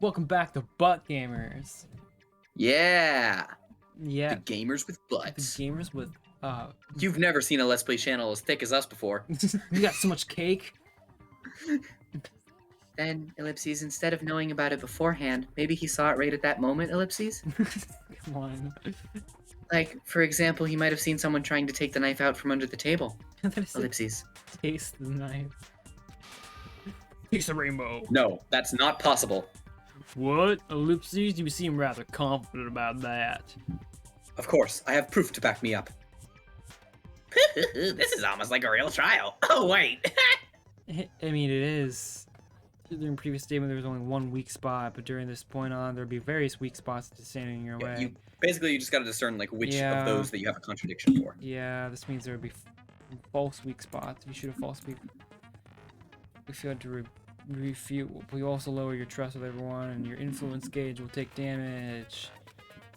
Welcome back to Butt Gamers. Yeah, Yeah, the gamers with the butts. gamers with You've never seen a Let's Play channel as thick as us before. we got so much cake. Then, ellipses, instead of knowing about it beforehand, maybe he saw it right at that moment, ellipses? Come on. Like, for example, he might have seen someone trying to take the knife out from under the table. Taste Ellipses. the knife. Taste the rainbow. No, that's not possible. What? Ellipses? You seem rather confident about that. Of course, I have proof to back me up. This is almost like a real trial. Oh, wait. I mean, it is. During the previous statement, there was only one weak spot, but during this point on, there'll be various weak spots standing in your way. You just gotta discern, like, which Yeah. of those that you have a contradiction for. Yeah, this means there would be false weak spots. If you shoot a false weak, if you had to refute, will also lower your trust with everyone, and your influence gauge will take damage.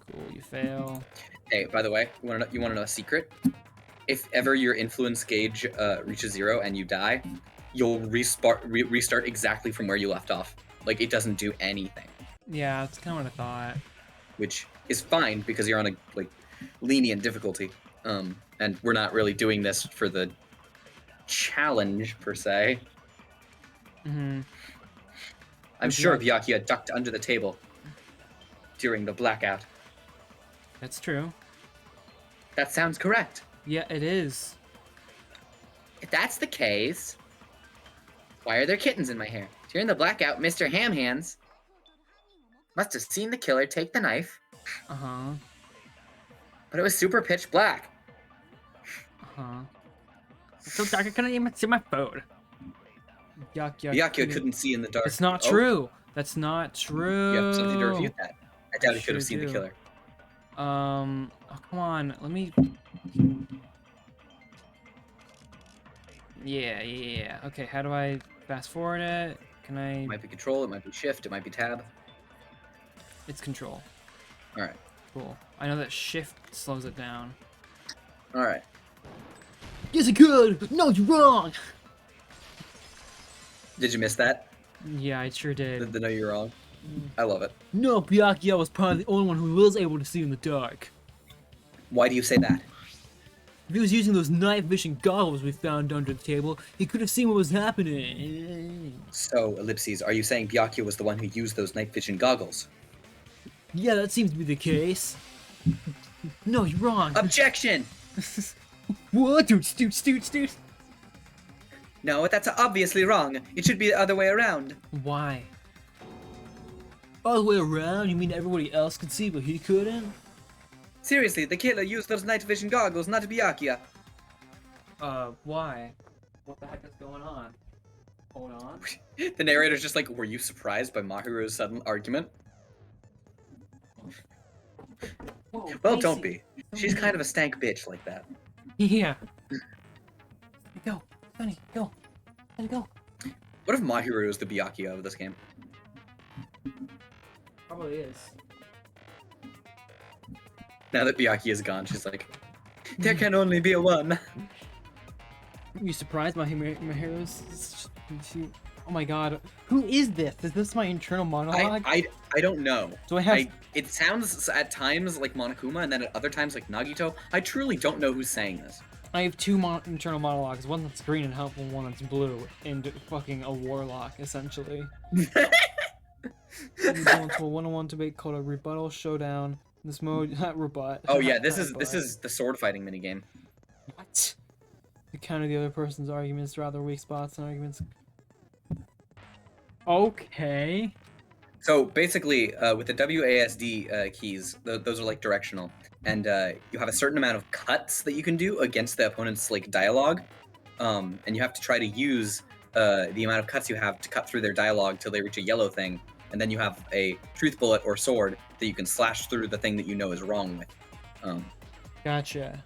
Cool, you fail. Hey, by the way, you wanna know a secret? If ever your influence gauge reaches 0 and you die, you'll restart exactly from where you left off. Like, it doesn't do anything. Yeah, that's kind of what I thought. Which is fine because you're on a lenient difficulty. And we're not really doing this for the challenge per se. Mm-hmm. I'm sure Byakuya ducked under the table during the blackout. That's true. That sounds correct. Yeah, it is. If that's the case, why are there kittens in my hair? During the blackout, Mr. Ham Hands must have seen the killer take the knife. Uh-huh. But it was super pitch black. Uh-huh. It's so dark I couldn't even see my phone. Byakuya couldn't see in the dark. That's not true. That's not true. You have something to refute that. I doubt he could have seen the killer. Oh, come on. Let me... Yeah. Okay, how do I fast forward it? Can I... It might be control, it might be shift, it might be tab. It's control. Alright. Cool. I know that shift slows it down. Alright. Yes, it could! No, you're wrong! Did you miss that? Yeah, I sure did. The no, you're wrong. I love it. No, Byakuya was probably the only one who was able to see in the dark. Why do you say that? If he was using those night vision goggles we found under the table, he could have seen what was happening. So, ellipses, are you saying Byakuya was the one who used those night vision goggles? Yeah, that seems to be the case. No, you're wrong. Objection! What? Dude. No, that's obviously wrong. It should be the other way around. Why? All the way around? You mean everybody else could see, but he couldn't? Seriously, the killer used those night vision goggles, not Byakuya. Why? What the heck is going on? Hold on. The narrator's just like, were you surprised by Mahiru's sudden argument? Whoa, Well, don't be. She's kind of a stank bitch like that. Yeah. Go, Sonny, go. Let it go. What if Mahiru is the Byakuya of this game? Probably is. Now that Byakuya is gone, she's like, there can only be a one. You surprised by Mahiru's? Oh my god. Who is this? Is this my internal monologue? I don't know. So I have... It sounds at times like Monokuma, and then at other times like Nagito. I truly don't know who's saying this. I have two internal monologues. One that's green and helpful, one that's blue, and fucking a warlock, essentially. We go into a one-on-one debate called a rebuttal showdown. This mode, not rebut. Oh yeah, this is the sword fighting minigame. What? You counter the other person's arguments, rather weak spots and arguments. Okay. So basically, with the WASD keys, those are like directional, and you have a certain amount of cuts that you can do against the opponent's dialogue, and you have to try to use the amount of cuts you have to cut through their dialogue till they reach a yellow thing, and then you have a truth bullet or sword that you can slash through the thing that you know is wrong with. Gotcha.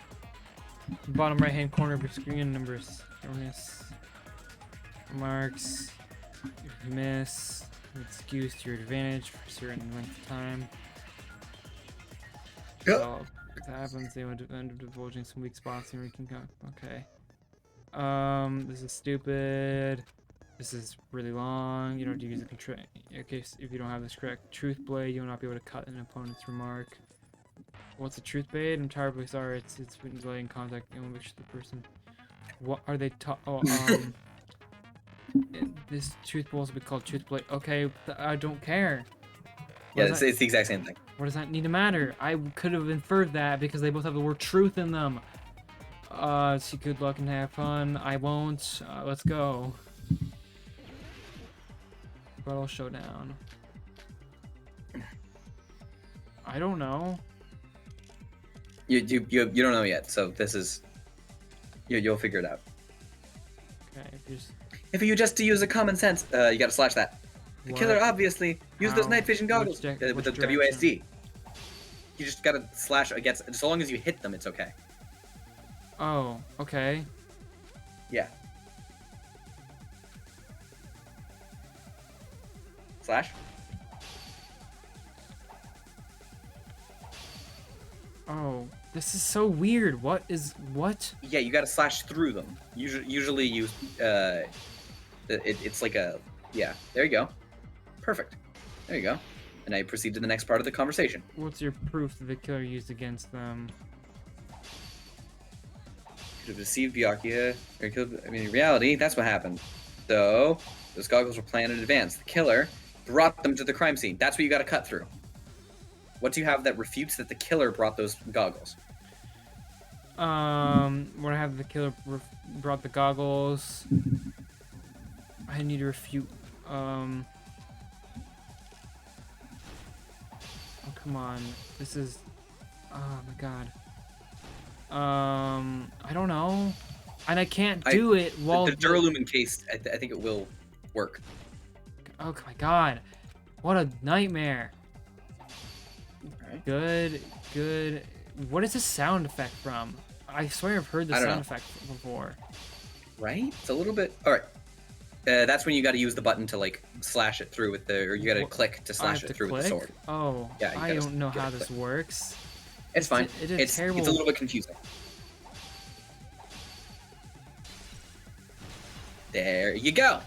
Bottom right-hand corner of your screen, numbers, erroneous marks. If you miss, excuse to your advantage for a certain length of time. So, if that happens, they would end up divulging some weak spots and we can go. Okay. This is stupid. This is really long. You don't have to use the control. Okay, if you don't have this correct truth blade, you will not be able to cut an opponent's remark. What's a truth blade? I'm terribly sorry. It's been delayed in contact. It will make sure the person. What are they this truth ball will be called truth blade. Okay, I don't care. Yeah, it's the exact same thing. What does that need to matter? I could have inferred that because they both have the word truth in them. See, good luck and have fun. I won't. Let's go. Battle showdown. I don't know. You don't know yet, so this is you'll figure it out. Okay, If you just use a common sense, you gotta slash that. The killer obviously used those night vision goggles with the WASD. You just gotta slash against. So long as you hit them, it's okay. Oh, okay. Yeah. Slash. Oh, this is so weird. What? Yeah, you gotta slash through them. Usually you, it's like a, yeah. There you go. Perfect. There you go. And now you proceed to the next part of the conversation. What's your proof that the killer used against them? Could have deceived Byakuya, or killed. I mean, in reality, that's what happened. So those goggles were planned in advance. The killer brought them to the crime scene. That's what you gotta cut through. What do you have that refutes that the killer brought those goggles? When I have the killer brought the goggles, I need to refute. Oh, come on. This is. Oh my god. I don't know, and I can't do it while the Duralumin case. I think it will work. Oh my god, what a nightmare. Good. What is this sound effect from? I swear I've heard the sound effect before. Right? It's a little bit. All right. That's when you got to use the button to like slash it through with the, or you got to click to slash it through with the sword. Oh, yeah. I don't know how this works. It's fine. It's terrible. It's a little bit confusing. There you go.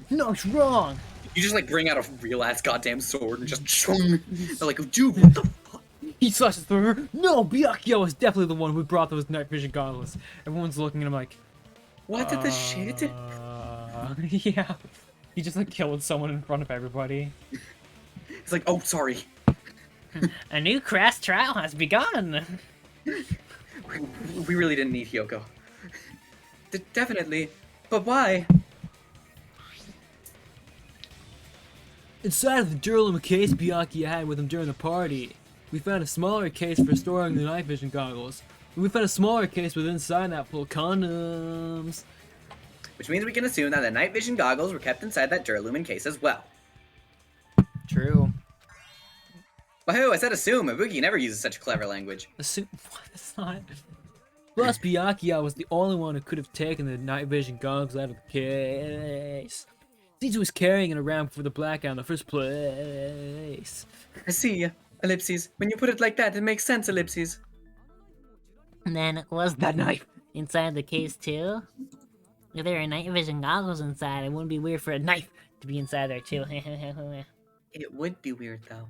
No, it's wrong. You just like bring out a real ass goddamn sword and just chung. They're like, dude, what the fuck? He slashes through her. No, Byakuya is definitely the one who brought those night vision goggles. Everyone's looking at him like, what the shit? Yeah. He just like killed someone in front of everybody. It's like, oh, sorry. A new crass trial has begun. We really didn't need Hyoko. Definitely. But why? Inside of the Duralumin case Byakuya had with him during the party, we found a smaller case for storing the night vision goggles. We found a smaller case with inside that full of condoms. Which means we can assume that the night vision goggles were kept inside that Duralumin case as well. True. Wahoo, I said assume. Ibuki never uses such clever language. Assume? What? That's not... Plus, Byakuya was the only one who could have taken the night vision goggles out of the case. Since he was carrying it around before the blackout in the first place. I see. Ellipses. When you put it like that, it makes sense, ellipses. And then, was the knife inside the case too? If there are night vision goggles inside, it wouldn't be weird for a knife to be inside there too. It would be weird, though.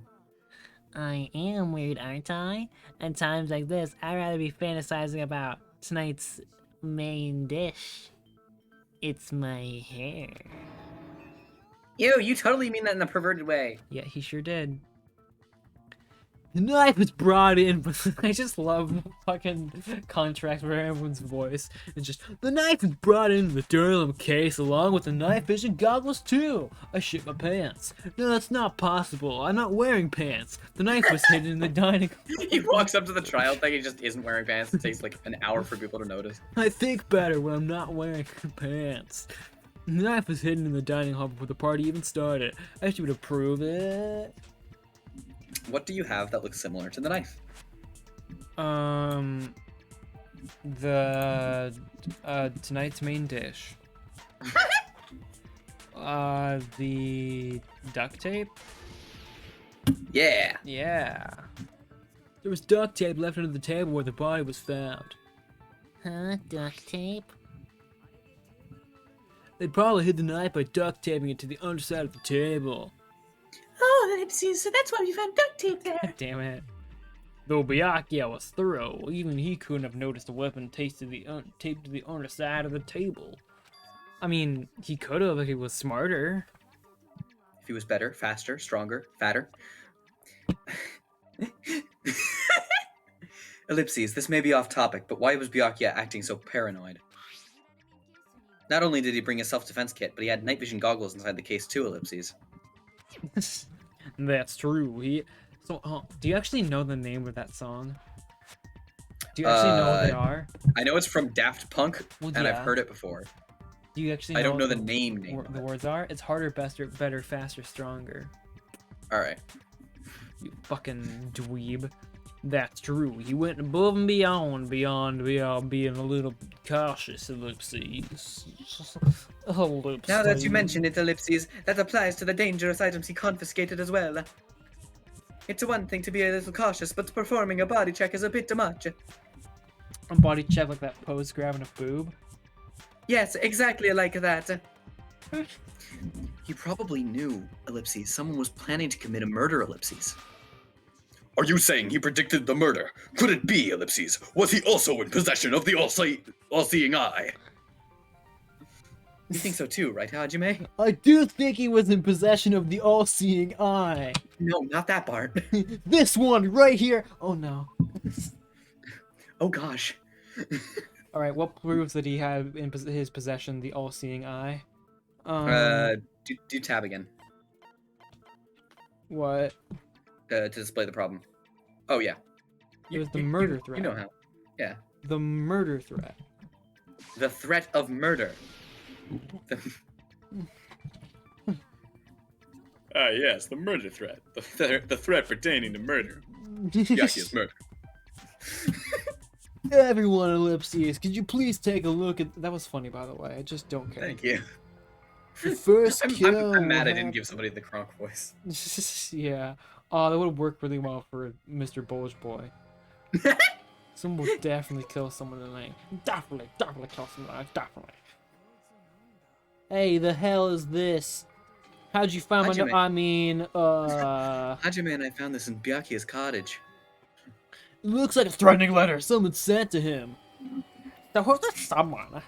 I am weird, aren't I? At times like this, I'd rather be fantasizing about tonight's main dish. It's my hair. Ew, you totally mean that in a perverted way. Yeah, he sure did. The knife was brought in, but I just love fucking contrast for everyone's voice. It's just, the knife was brought into the Duralumin case along with the night vision goggles too. I shit my pants. No, that's not possible. I'm not wearing pants. The knife was hidden in the dining room. He walks up to the trial thing, he just isn't wearing pants. It takes like an hour for people to notice. I think better when I'm not wearing pants. The knife was hidden in the dining hall before the party even started. I should approve it. What do you have that looks similar to the knife? Tonight's main dish. The duct tape? Yeah. Yeah. There was duct tape left under the table where the body was found. Huh? Duct tape? They probably hid the knife by duct taping it to the underside of the table. Oh, ellipses, so that's why we found duct tape there. God damn it. Though Byakuya was thorough, even he couldn't have noticed the weapon taped to the underside of the table. I mean, he could have if he was smarter. If he was better, faster, stronger, fatter. Ellipses, this may be off topic, but why was Byakuya acting so paranoid? Not only did he bring a self-defense kit, but he had night vision goggles inside the case too, Ellipses. That's true. Do you actually know the name of that song? Do you actually know what they are? I know it's from Daft Punk, Well, and yeah. I've heard it before. Do you actually know I don't know what the name. the words are? It's harder, better, faster, stronger. Alright. You fucking dweeb. That's true. He went above and beyond being a little cautious, Ellipses. Ellipses. Now that you mention it, Ellipses, that applies to the dangerous items he confiscated as well. It's one thing to be a little cautious, but performing a body check is a bit much. A body check like that pose grabbing a boob? Yes, exactly like that. He probably knew, Ellipses, someone was planning to commit a murder, Ellipses. Are you saying he predicted the murder? Could it be, Ellipses? Was he also in possession of the all-seeing eye? You think so too, right, Hajime? I do think he was in possession of the all-seeing eye. No, not that part. This one right here. Oh no. Oh gosh. All right, what proves that he had in his possession the all-seeing eye? Do tab again. What? To display the problem. Oh yeah. It was the murder threat. You know how. Yeah. The murder threat. The threat of murder. Ah, yes, the murder threat. The threat pertaining to murder. Byakuya's murder. Everyone, Ellipses, could you please take a look at... That was funny, by the way. I just don't care. Thank you. The first kill... I'm mad I didn't give somebody the Kronk voice. Yeah. Oh, that would have worked really well for Mr. Bulge Boy. Someone will definitely kill someone tonight. Definitely kill someone tonight. Definitely. Hey, the hell is this? How'd you find Hajime. my... I mean, Hajime and I found this in Byakuya's cottage. It looks like a threatening letter someone sent to him. So who's the someone?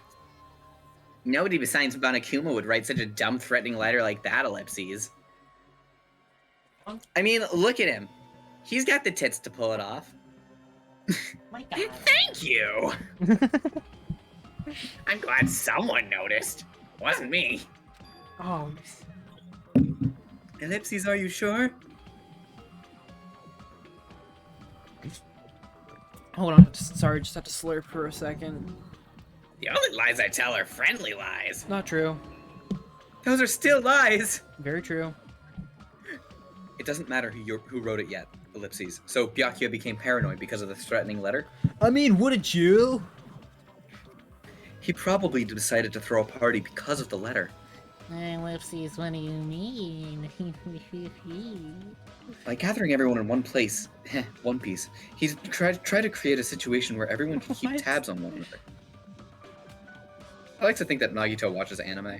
Nobody besides Banakuma would write such a dumb, threatening letter like that, Ellipses. I mean, look at him. He's got the tits to pull it off. My God. Thank you! I'm glad someone noticed. Wasn't me. Oh, Ellipses, are you sure? hold on. Sorry, just have to slurp for a second. The only lies I tell are friendly lies. Not true. Those are still lies. Very true. It doesn't matter who wrote it yet, Ellipses. So Byakuya became paranoid because of the threatening letter. I mean, wouldn't you? He probably decided to throw a party because of the letter. Whoopsies, what do you mean? By gathering everyone in one place, One Piece, he's tried to create a situation where everyone can keep What? tabs on one another. I like to think that Nagito watches anime,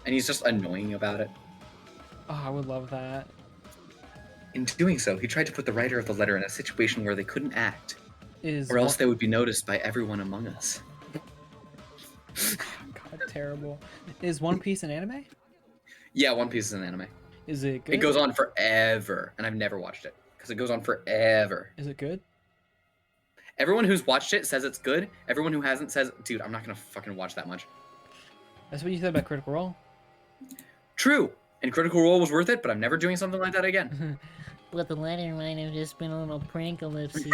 and he's just annoying about it. Oh, I would love that. In doing so, he tried to put the writer of the letter in a situation where they couldn't act, or else they would be noticed by everyone among us. God, terrible. Is One Piece an anime? Yeah, One Piece is an anime. Is it good? It goes on forever, and I've never watched it, because it goes on forever. Is it good? Everyone who's watched it says it's good. Everyone who hasn't says, dude, I'm not gonna fucking watch that much. That's what you said about Critical Role. True, and Critical Role was worth it, but I'm never doing something like that again. But the letter might have just been a little prank, Ellipses. As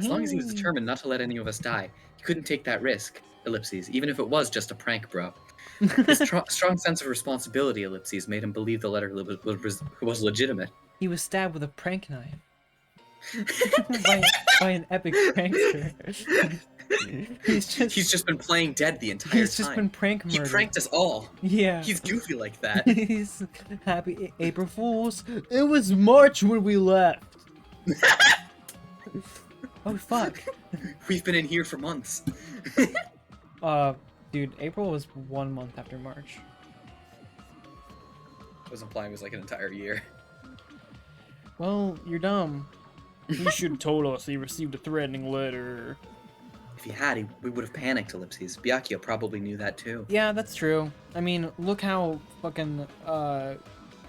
long as he was determined not to let any of us die, he couldn't take that risk, Ellipses, even if it was just a prank, bro. His strong sense of responsibility, Ellipses, made him believe the letter was legitimate. He was stabbed with a prank knife. by an epic prankster. He's just been playing dead the entire time. He's just been prank He murdered. pranked us all. Yeah. He's goofy like that. He's happy April Fools. It was March when we left. Oh fuck. We've been in here for months. Do Dude, April was 1 month after March. I was implying it was like an entire year. Well, you're dumb. He should have told us he received a threatening letter. If he had, we would have panicked, Ellipses. Byakuya probably knew that too. Yeah, that's true. I mean, look how fucking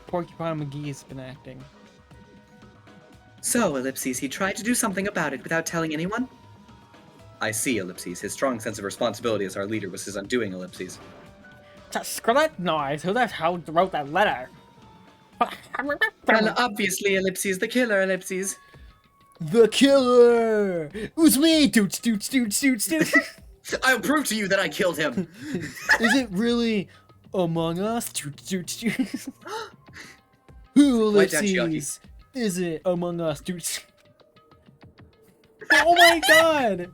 Porcupine McGee's been acting. So, Ellipses, he tried to do something about it without telling anyone? I see, Ellipses. His strong sense of responsibility as our leader was his undoing, Ellipses. Screw that noise! Who the hell wrote that letter? Well, obviously, Ellipses, the killer, Ellipses. The killer! It was me! Doots, doots, doots, doots, doots. I'll prove to you that I killed him. Is it really Among Us? Doots, doots, doots. Who, Why don't you, Ellipses? Is it Among Us? Doots. Oh my god!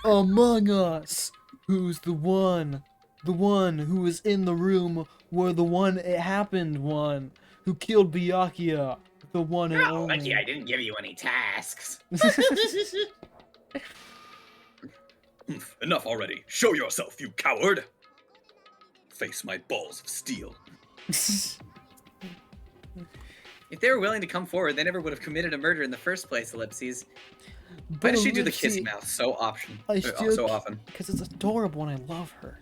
Among Us! Who's the one? The one who was in the room where the one it happened one. Who killed Byakuya. The one and only. Lucky I didn't give you any tasks. Enough already. Show yourself, you coward. Face my balls of steel. If they were willing to come forward, they never would have committed a murder in the first place, Ellipses. Why does she do the kiss mouth so often? So often? Because it's adorable and I love her.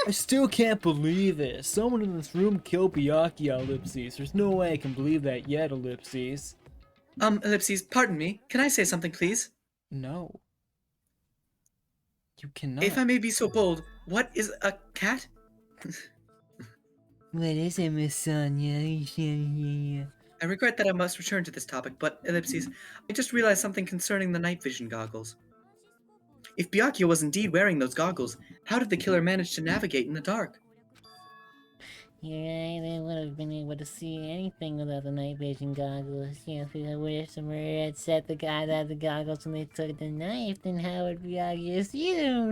I still can't believe it. Someone in this room killed Byakuya, Ellipses. There's no way I can believe that yet, Ellipses. Ellipses, pardon me. Can I say something, please? No. You cannot. If I may be so bold, what is a cat? What is it, Miss Sonia? I regret that I must return to this topic, but, Ellipses, I just realized something concerning the night vision goggles. If Byakuya was indeed wearing those goggles, how did the killer manage to navigate in the dark? You're right, they would have been able to see anything without the night vision goggles. You know, if I wish the murderer had set the guy that had the goggles when they took the knife, then how would be obvious you?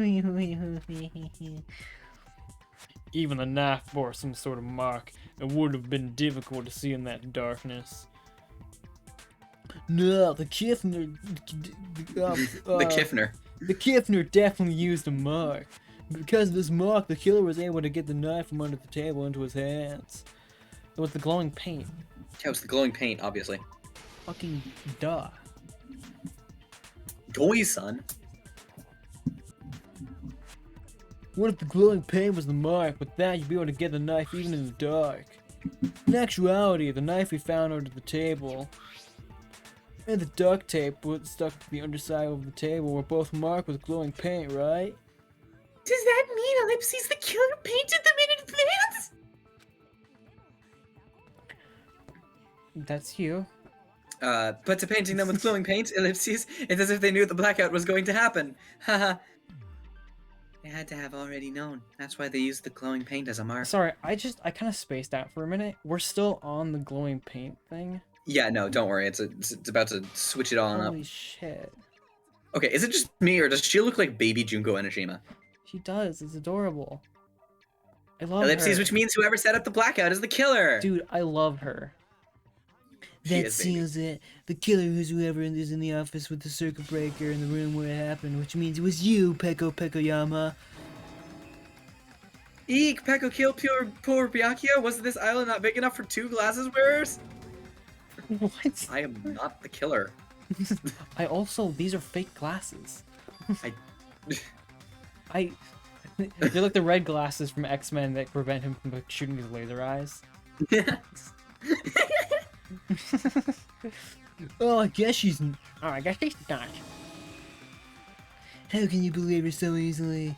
Even the knife bore some sort of mark. It would have been difficult to see in that darkness. No, the Kiffner... The Kiffner. The Kiffner definitely used a mark. Because of this mark, the killer was able to get the knife from under the table into his hands. It was the glowing paint. Yeah, it was the glowing paint, obviously. Fucking duh. Toy, son. What if the glowing paint was the mark? With that, you'd be able to get the knife even in the dark. In actuality, the knife we found under the table and the duct tape stuck to the underside of the table were both marked with glowing paint, right? Does that mean Ellipses the killer painted them in advance? That's you. But to painting them with glowing paint, Ellipses, it's as if they knew the blackout was going to happen. Haha. They had to have already known. That's why they used the glowing paint as a mark. Sorry, I kind of spaced out for a minute. We're still on the glowing paint thing. Yeah, no, don't worry. It's about to switch it on up. Holy shit. Okay, is it just me, or does she look like baby Junko Enoshima? She does. It's adorable. I love Ellipses, her. which means whoever set up the blackout is the killer. Dude, I love her. She That is, baby. seals it. The killer is whoever is in the office with the circuit breaker in the room where it happened, which means it was you, Peko Yama. Eek, Peko killed poor Byakuya? Wasn't this island not big enough for 2 glasses wearers? What? I am not the killer. These are fake glasses. I- They're like the red glasses from X-Men that prevent him from like, shooting his laser eyes. Oh, I guess she's... Oh, I guess he's not. How can you believe her so easily?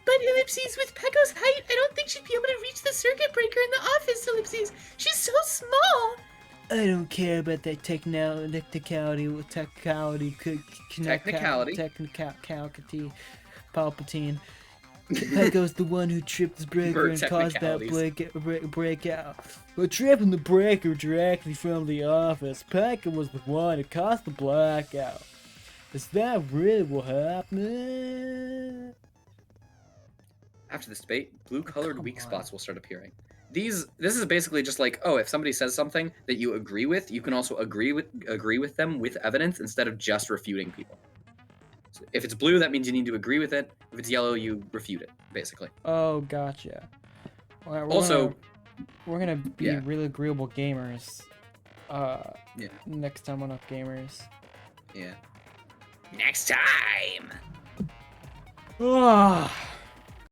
But Ellipses, with Pecco's height, I don't think she'd be able to reach the circuit breaker in the office, Ellipses. She's so small. I don't care about that technicality, Palpatine. Pecco's the one who tripped the breaker For and caused that technicalities. breakout. But tripping the breaker directly from the office, Pecco was the one who caused the blackout. Is that really what happened? After this debate, blue-colored Come weak on. spots will start appearing. This is basically just like, oh, if somebody says something that you agree with, you can also agree with them with evidence instead of just refuting people. So if it's blue, that means you need to agree with it. If it's yellow, you refute it, basically. Oh, gotcha. Well, Also, we're gonna be yeah. really agreeable gamers. Yeah. Next time on Up Gamers. Yeah. Next time. Ah.